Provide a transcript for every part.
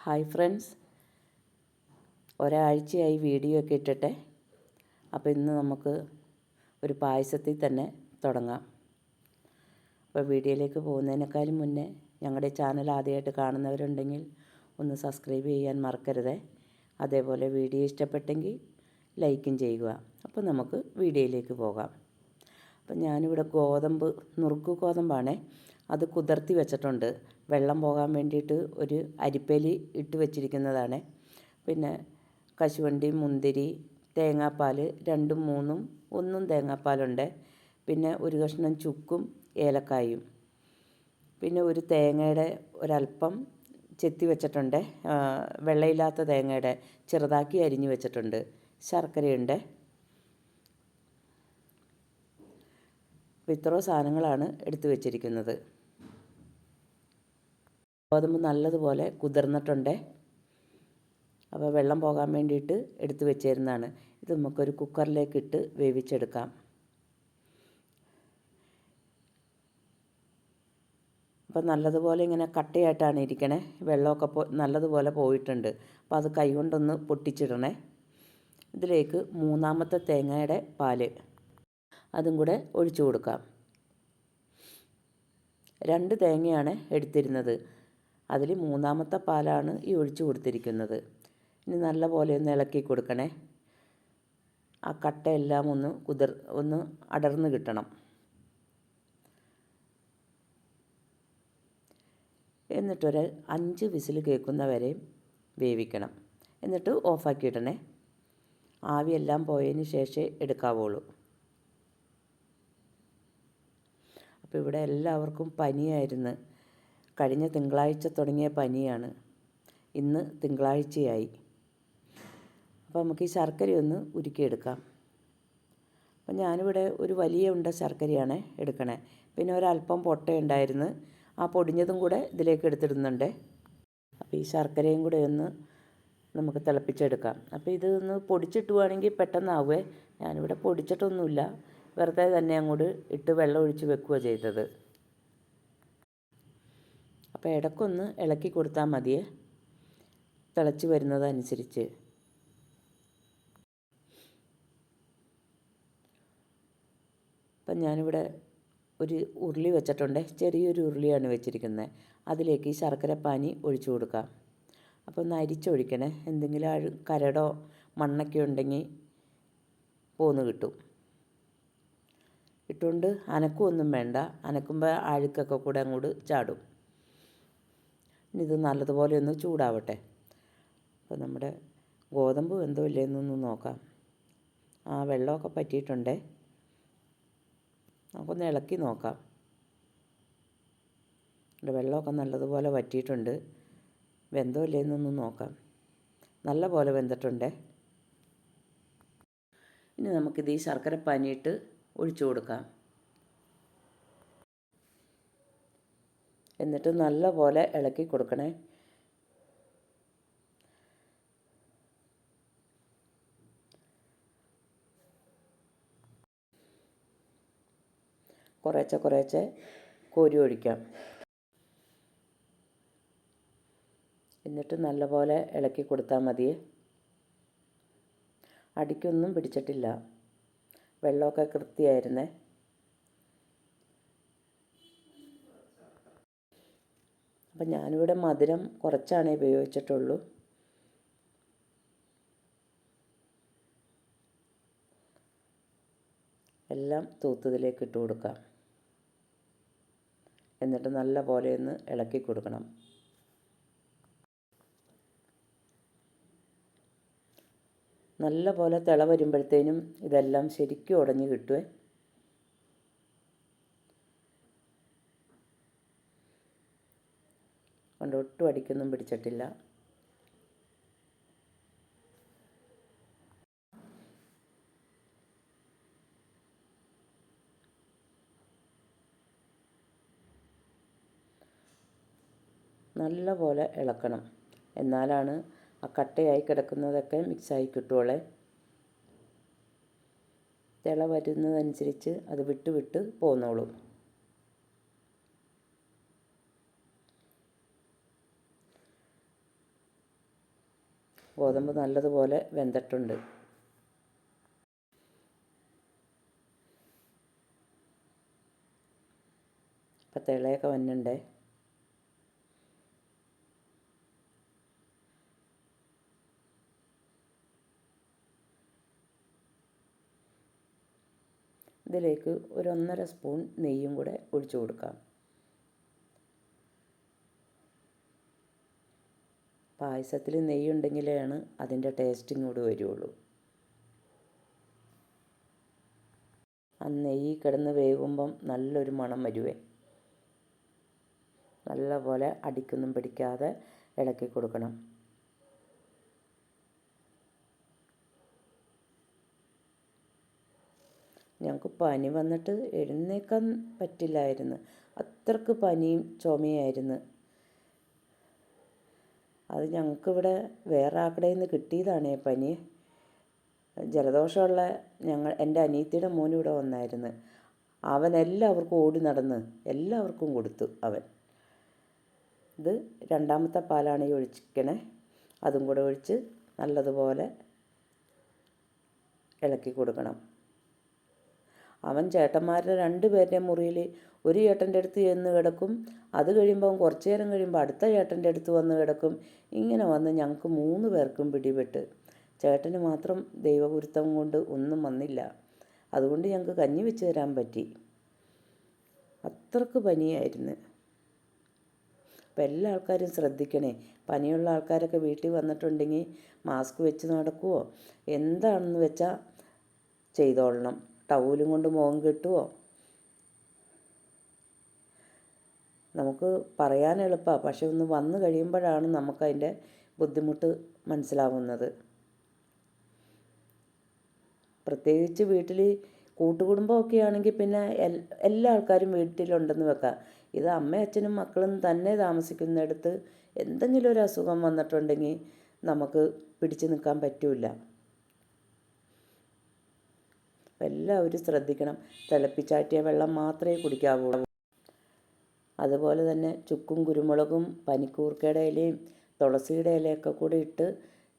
Hi friends, ഒരാഴ്ചയായി video ഒക്കെ ഇട്ടിട്ടെ. അപ്പോൾ ഇന്ന് നമുക്ക് ഒരു പായസത്തിൽ തന്നെ തുടങ്ങാം. അപ്പോൾ വീഡിയോയിലേക്ക് പോകുന്നതിനേക്കാളും മുന്നേ ഞങ്ങളുടെ ചാനൽ ആദ്യമായിട്ട് കാണുന്നവരുണ്ടെങ്കിൽ ഒന്ന് സബ്സ്ക്രൈബ് ചെയ്യാൻ മറക്കരുത്. അതേപോലെ വീഡിയോ ഇഷ്ടപ്പെട്ടെങ്കിൽ ലൈക്കും ചെയ്യുക. അപ്പോൾ നമുക്ക് വീഡിയോയിലേക്ക് പോകാം. അപ്പം ഞാനിവിടെ നുറുക്ക് ഗോതമ്പാണേ, അത് കുതിർത്തി വെച്ചിട്ടുണ്ട്. വെള്ളം പോകാൻ വേണ്ടിയിട്ട് ഒരു അരിപ്പയിൽ ഇട്ട് വെച്ചിരിക്കുന്നതാണ്. പിന്നെ കശുവണ്ടി, മുന്തിരി, തേങ്ങാപ്പാൽ 2ഉം 3ഉം 1 തേങ്ങാപ്പാലുണ്ട്. പിന്നെ ഒരു കഷ്ണം ചുക്കും ഏലക്കായും, പിന്നെ ഒരു തേങ്ങയുടെ ഒരല്പം ചെത്തി വെച്ചിട്ടുണ്ട്. വെള്ളയില്ലാത്ത തേങ്ങയുടെ ചെറുതാക്കി അരിഞ്ഞ് വെച്ചിട്ടുണ്ട്. ശർക്കരയുണ്ട്. അപ്പോൾ ഇത്രയും സാധനങ്ങളാണ് എടുത്തു വെച്ചിരിക്കുന്നത്. ഗോതമ്പ് നല്ലതുപോലെ കുതിർന്നിട്ടുണ്ട്. അപ്പോൾ വെള്ളം പോകാൻ വേണ്ടിയിട്ട് എടുത്ത് വെച്ചിരുന്നതാണ്. ഇത് നമുക്കൊരു കുക്കറിലേക്ക് ഇട്ട് വേവിച്ചെടുക്കാം. അപ്പോൾ നല്ലതുപോലെ ഇങ്ങനെ കട്ടയായിട്ടാണ് ഇരിക്കണേ. വെള്ളമൊക്കെ നല്ലതുപോലെ പോയിട്ടുണ്ട്. അപ്പോൾ അത് കൈകൊണ്ടൊന്ന് പൊട്ടിച്ചിടണേ. ഇതിലേക്ക് 3ാമത്തെ തേങ്ങയുടെ പാല് അതും കൂടെ ഒഴിച്ചു കൊടുക്കാം. 2 തേങ്ങയാണ് എടുത്തിരുന്നത്. അതിൽ 3ാമത്തെ പാലാണ് ഈ ഒഴിച്ചു കൊടുത്തിരിക്കുന്നത്. ഇനി നല്ലപോലെ ഒന്ന് ഇളക്കി കൊടുക്കണേ. ആ കട്ടയെല്ലാം ഒന്ന് അടർന്ന് കിട്ടണം. എന്നിട്ടൊരു 5 വിസിൽ കേൾക്കുന്നവരെയും വേവിക്കണം. എന്നിട്ട് ഓഫാക്കിയിടണേ. ആവിയെല്ലാം പോയതിന് ശേഷമേ എടുക്കാവുള്ളൂ. അപ്പോൾ ഇവിടെ എല്ലാവർക്കും പനിയായിരുന്നു. കഴിഞ്ഞ തിങ്കളാഴ്ച തുടങ്ങിയ പനിയാണ്. ഇന്ന് തിങ്കളാഴ്ചയായി. അപ്പോൾ നമുക്ക് ഈ ശർക്കരയൊന്ന് ഉരുക്കിയെടുക്കാം. അപ്പം ഞാനിവിടെ ഒരു വലിയ ഉണ്ട ശർക്കരയാണ് എടുക്കണേ. പിന്നെ ഒരല്പം പൊട്ടയുണ്ടായിരുന്നു. ആ പൊടിഞ്ഞതും കൂടെ ഇതിലേക്ക് എടുത്തിടുന്നുണ്ട്. അപ്പോൾ ഈ ശർക്കരയും കൂടെ ഒന്ന് നമുക്ക് തിളപ്പിച്ചെടുക്കാം. അപ്പോൾ ഇതൊന്ന് പൊടിച്ചിട്ടുവാണെങ്കിൽ പെട്ടെന്നാവേ. ഞാനിവിടെ പൊടിച്ചിട്ടൊന്നുമില്ല, വെറുതെ തന്നെ അങ്ങോട്ട് ഇട്ട് വെള്ളം ഒഴിച്ച് വെക്കുക ചെയ്തത്. അപ്പോൾ ഇടയ്ക്കൊന്ന് ഇളക്കി കൊടുത്താൽ മതിയേ, തിളച്ച് വരുന്നതനുസരിച്ച്. അപ്പം ഞാനിവിടെ ഒരു ഉരുളി വെച്ചിട്ടുണ്ട്. ചെറിയൊരു ഉരുളിയാണ് വെച്ചിരിക്കുന്നത്. അതിലേക്ക് ഈ ശർക്കരപ്പാനി ഒഴിച്ചു കൊടുക്കാം. അപ്പോൾ ഒന്ന് അരിച്ചൊഴിക്കണേ. എന്തെങ്കിലും കരടോ മണ്ണൊക്കെ ഉണ്ടെങ്കിൽ പോന്ന് കിട്ടും. ഇട്ടുകൊണ്ട് അനക്കൊന്നും വേണ്ട. അനക്കുമ്പോൾ അഴുക്കൊക്കെ കൂടെ അങ്ങോട്ട് ചാടും. ഇനി ഇത് നല്ലതുപോലെ ഒന്ന് ചൂടാവട്ടെ. അപ്പോൾ നമ്മുടെ ഗോതമ്പ് വെന്തോ ഇല്ലേന്നൊന്ന് നോക്കാം. ആ വെള്ളമൊക്കെ പറ്റിയിട്ടുണ്ടേ. നമുക്കൊന്ന് ഇളക്കി നോക്കാം. വെള്ളമൊക്കെ നല്ലതുപോലെ വറ്റിയിട്ടുണ്ട്. വെന്തോ ഇല്ലേന്നൊന്ന് നോക്കാം. നല്ല പോലെ വെന്തിട്ടുണ്ടേ. ഇനി നമുക്കിത് ഈ ശർക്കരപ്പാനിയിട്ട് ഒഴിച്ചു കൊടുക്കാം. എന്നിട്ട് നല്ല പോലെ ഇളക്കി കൊടുക്കണേ. കുറേശ്ശെ കോരി ഒഴിക്കാം. എന്നിട്ട് നല്ലപോലെ ഇളക്കി കൊടുത്താൽ മതിയേ. അടിക്കൊന്നും പിടിച്ചിട്ടില്ല. വെള്ളമൊക്കെ കൃത്യമായിരുന്നേ. അപ്പം ഞാനിവിടെ മധുരം കുറച്ചാണേ ഉപയോഗിച്ചിട്ടുള്ളൂ. എല്ലാം തൂത്തതിലേക്ക് ഇട്ട് കൊടുക്കാം. എന്നിട്ട് നല്ല പോലെ ഒന്ന് ഇളക്കി കൊടുക്കണം. നല്ല പോലെ തിള വരുമ്പോഴത്തേനും ഇതെല്ലാം ശരിക്കും ഉടഞ്ഞ് കിട്ടുമേ. കൊണ്ട് ഒട്ടും അടിക്കൊന്നും പിടിച്ചിട്ടില്ല. നല്ല പോലെ ഇളക്കണം. എന്നാലാണ് ആ കട്ടയായി കിടക്കുന്നതൊക്കെ മിക്സായി കിട്ടുവോളെ. തിള വരുന്നതനുസരിച്ച് അത് വിട്ട് പോന്നോളും. ഗോതമ്പ് നല്ലതുപോലെ വെന്തിട്ടുണ്ട്. ഇപ്പം തിളയൊക്കെ വന്നിട്ടുണ്ടേ. ഇതിലേക്ക് ഒരു 1.5 സ്പൂൺ നെയ്യും കൂടെ ഒഴിച്ചു കൊടുക്കാം. പായസത്തിൽ നെയ്യുണ്ടെങ്കിലാണ് അതിൻ്റെ ടേസ്റ്റും കൂടി വരുള്ളൂ. ആ നെയ്യ് കിടന്ന് വേകുമ്പം നല്ലൊരു മണം വരുവേ. നല്ലപോലെ അടിക്കൊന്നും പിടിക്കാതെ ഇളക്കി കൊടുക്കണം. ഞങ്ങൾക്ക് പനി വന്നിട്ട് എഴുന്നേൽക്കാൻ പറ്റില്ലായിരുന്നു. അത്രക്ക് പനിയും ചുമയായിരുന്നു. അത് ഞങ്ങൾക്കിവിടെ വേറെ ആക്കടയിൽ നിന്ന് കിട്ടിയതാണേ പനി. ജലദോഷമുള്ള എൻ്റെ അനിയത്തിയുടെ മോനിവിടെ വന്നായിരുന്നു. അവൻ എല്ലാവർക്കും ഓടി നടന്ന് എല്ലാവർക്കും കൊടുത്തു അവൻ. ഇത് 2ാമത്തെ പാലാണ് ഈ ഒഴിക്കണേ. അതും കൂടെ ഒഴിച്ച് നല്ലതുപോലെ ഇളക്കി കൊടുക്കണം. അവൻ ചേട്ടന്മാരുടെ 2 പേരുടെയും മുറിയിൽ ഒരു ചേട്ടൻ്റെ അടുത്ത് ചെന്ന് കിടക്കും. അത് കഴിയുമ്പോൾ കുറച്ച് നേരം കഴിയുമ്പോൾ അടുത്ത ചേട്ടൻ്റെ അടുത്ത് വന്ന് കിടക്കും. ഇങ്ങനെ വന്ന് ഞങ്ങൾക്ക് 3 പേർക്കും പിടിപെട്ട്. ചേട്ടന് മാത്രം ദൈവഗുരുത്വം കൊണ്ട് ഒന്നും വന്നില്ല. അതുകൊണ്ട് ഞങ്ങൾക്ക് കഞ്ഞി വെച്ച് തരാൻ പറ്റി. അത്രക്ക് പനിയായിരുന്നു. അപ്പം എല്ലാ ആൾക്കാരും ശ്രദ്ധിക്കണേ. പനിയുള്ള ആൾക്കാരൊക്കെ വീട്ടിൽ വന്നിട്ടുണ്ടെങ്കിൽ മാസ്ക് വെച്ച് നടക്കുവോ എന്താണെന്ന് വെച്ചാൽ ചെയ്തോളണം. ടവലും കൊണ്ട് മുഖം കെട്ടുവോ. നമുക്ക് പറയാൻ എളുപ്പമാണ്, പക്ഷെ ഒന്ന് വന്നു കഴിയുമ്പോഴാണ് നമുക്കതിൻ്റെ ബുദ്ധിമുട്ട് മനസ്സിലാവുന്നത്. പ്രത്യേകിച്ച് വീട്ടിൽ കൂട്ടുകുടുംബമൊക്കെ ആണെങ്കിൽ പിന്നെ എല്ലാ ആൾക്കാരും വീട്ടിലുണ്ടെന്ന് വെക്കാം. ഇത് അമ്മയും അച്ഛനും മക്കളും തന്നെ താമസിക്കുന്നിടത്ത് എന്തെങ്കിലും ഒരു അസുഖം വന്നിട്ടുണ്ടെങ്കിൽ നമുക്ക് പിടിച്ചു നിൽക്കാൻ പറ്റില്ല. എല്ലാവരും ശ്രദ്ധിക്കണം. തിളപ്പിച്ചാറ്റിയ വെള്ളം മാത്രമേ കുടിക്കാവുള്ളൂ. അതുപോലെ തന്നെ ചുക്കും കുരുമുളകും പനിക്കൂർക്കയുടെ ഇലയും തുളസിയുടെ ഇലയൊക്കെ കൂടി ഇട്ട്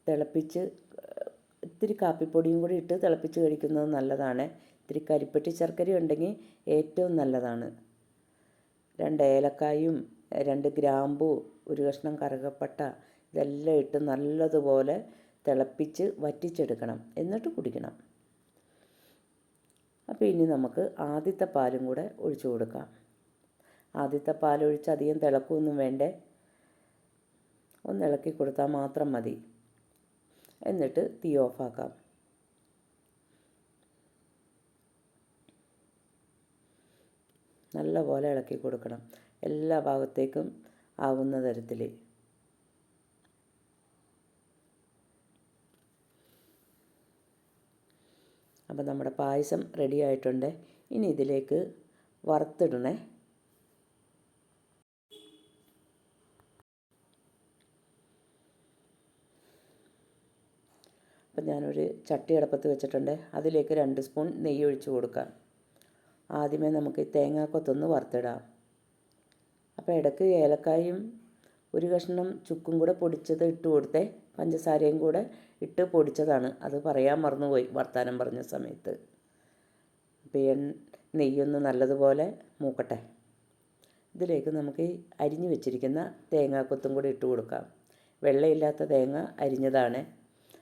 തിളപ്പിച്ച് ഇത്തിരി കാപ്പിപ്പൊടിയും കൂടി ഇട്ട് തിളപ്പിച്ച് കഴിക്കുന്നത് നല്ലതാണ്. ഇത്തിരി കരിപ്പെട്ടി ശർക്കര ഉണ്ടെങ്കിൽ ഏറ്റവും നല്ലതാണ്. 2 ഏലക്കായും 2 ഗ്രാമ്പൂ, ഒരു കഷ്ണം കറുകപ്പട്ട ഇതെല്ലാം ഇട്ട് നല്ലതുപോലെ തിളപ്പിച്ച് വറ്റിച്ചെടുക്കണം. എന്നിട്ട് കുടിക്കണം. അപ്പോൾ ഇനി നമുക്ക് ആദ്യത്തെ പാലും കൂടെ ഒഴിച്ചു കൊടുക്കാം. ആദ്യത്തെ പാലൊഴിച്ച് അധികം തിളക്കൊന്നും വേണ്ടേ. ഒന്ന് ഇളക്കി കൊടുത്താൽ മാത്രം മതി. എന്നിട്ട് തീ ഓഫാക്കാം. നല്ലപോലെ ഇളക്കി കൊടുക്കണം. എല്ലാ ഭാഗത്തേക്കും ആവുന്ന തരത്തിൽ. അപ്പോൾ നമ്മുടെ പായസം റെഡി ആയിട്ടുണ്ട്. ഇനി ഇതിലേക്ക് വറുത്തിടണേ. അപ്പം ഞാനൊരു ചട്ടി അടുപ്പത്ത് വെച്ചിട്ടുണ്ട്. അതിലേക്ക് 2 സ്പൂൺ നെയ്യ് ഒഴിച്ച് കൊടുക്കാം. ആദ്യമേ നമുക്ക് തേങ്ങാക്കൊത്തൊന്ന് വറുത്തിടാം. അപ്പോൾ ഇടയ്ക്ക് ഏലക്കായും ഒരു കഷ്ണം ചുക്കും കൂടെ പൊടിച്ചത് ഇട്ട് കൊടുത്തേ. പഞ്ചസാരയും കൂടെ ഇട്ട് പൊടിച്ചതാണ്. അത് പറയാൻ മറന്നുപോയി വർത്താനം പറഞ്ഞ സമയത്ത്. അപ്പോൾ നെയ്യൊന്ന് നല്ലതുപോലെ മൂക്കട്ടെ. ഇതിലേക്ക് നമുക്ക് അരിഞ്ഞു വെച്ചിരിക്കുന്ന തേങ്ങാക്കൊത്തും കൂടി ഇട്ട് കൊടുക്കാം. വെള്ളയില്ലാത്ത തേങ്ങ അരിഞ്ഞതാണ്.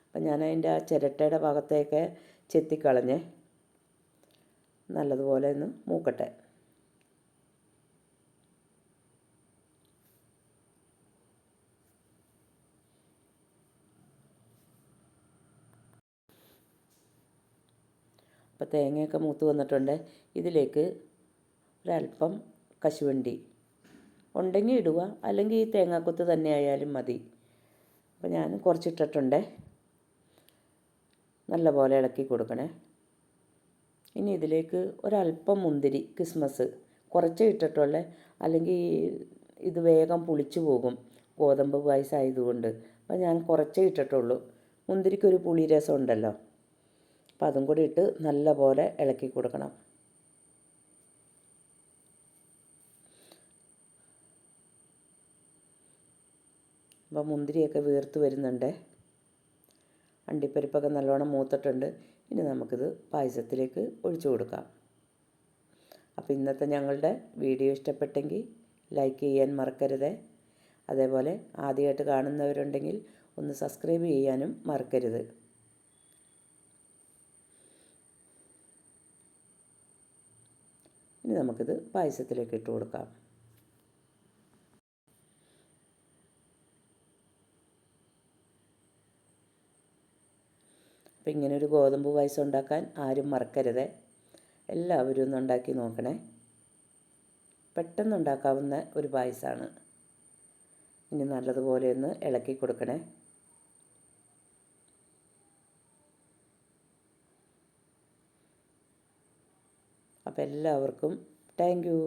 അപ്പം ഞാനതിൻ്റെ ആ ചിരട്ടയുടെ ഭാഗത്തേക്ക് ചെത്തിക്കളഞ്ഞ് നല്ലതുപോലെ ഒന്ന് മൂക്കട്ടെ. അപ്പോൾ തേങ്ങയൊക്കെ മൂത്ത് വന്നിട്ടുണ്ട്. ഇതിലേക്ക് ഒരല്പം കശുവണ്ടി ഉണ്ടെങ്കിൽ ഇടുക, അല്ലെങ്കിൽ ഈ തേങ്ങാക്കൊത്ത് തന്നെ ആയാലും മതി. അപ്പോൾ ഞാൻ കുറച്ചിട്ടിട്ടുണ്ട്. നല്ലപോലെ ഇളക്കി കൊടുക്കണേ. ഇനി ഇതിലേക്ക് ഒരല്പം മുന്തിരി കിസ്മസ് കുറച്ചേ ഇട്ടിട്ടുള്ളേ, അല്ലെങ്കിൽ ഇത് വേഗം പുളിച്ചു പോകും ഗോതമ്പ് പായസം ആയതുകൊണ്ട്. അപ്പോൾ ഞാൻ കുറച്ചേ ഇട്ടിട്ടുള്ളൂ. മുന്തിരിക്കൊരു പുളി രസം ഉണ്ടല്ലോ. അപ്പോൾ അതും കൂടി ഇട്ട് നല്ലപോലെ ഇളക്കി കൊടുക്കണം. അപ്പോൾ മുന്തിരിയൊക്കെ വീർത്ത് വരുന്നുണ്ട്. അണ്ടിപ്പരിപ്പൊക്കെ നല്ലോണം മൂത്തിട്ടുണ്ട്. ഇനി നമുക്കിത് പായസത്തിലേക്ക് ഒഴിച്ചു കൊടുക്കാം. അപ്പോൾ ഇന്നത്തെ ഞങ്ങളുടെ വീഡിയോ ഇഷ്ടപ്പെട്ടെങ്കിൽ ലൈക്ക് ചെയ്യാൻ മറക്കരുത്. അതേപോലെ ആദ്യമായിട്ട് കാണുന്നവരുണ്ടെങ്കിൽ ഒന്ന് സബ്സ്ക്രൈബ് ചെയ്യാനും മറക്കരുത്. ഇനി നമുക്കിത് പായസത്തിലേക്ക് ഇട്ട് കൊടുക്കാം. അപ്പോൾ ഇങ്ങനൊരു ഗോതമ്പ് പായസം ഉണ്ടാക്കാൻ ആരും മറക്കരുത്. എല്ലാവരും ഒന്ന് ഉണ്ടാക്കി നോക്കണേ. പെട്ടെന്ന് ഉണ്ടാക്കാവുന്ന ഒരു പായസമാണ്. ഇനി നല്ലതുപോലെ ഒന്ന് ഇളക്കി കൊടുക്കണേ. അപ്പോൾ എല്ലാവർക്കും താങ്ക് യു.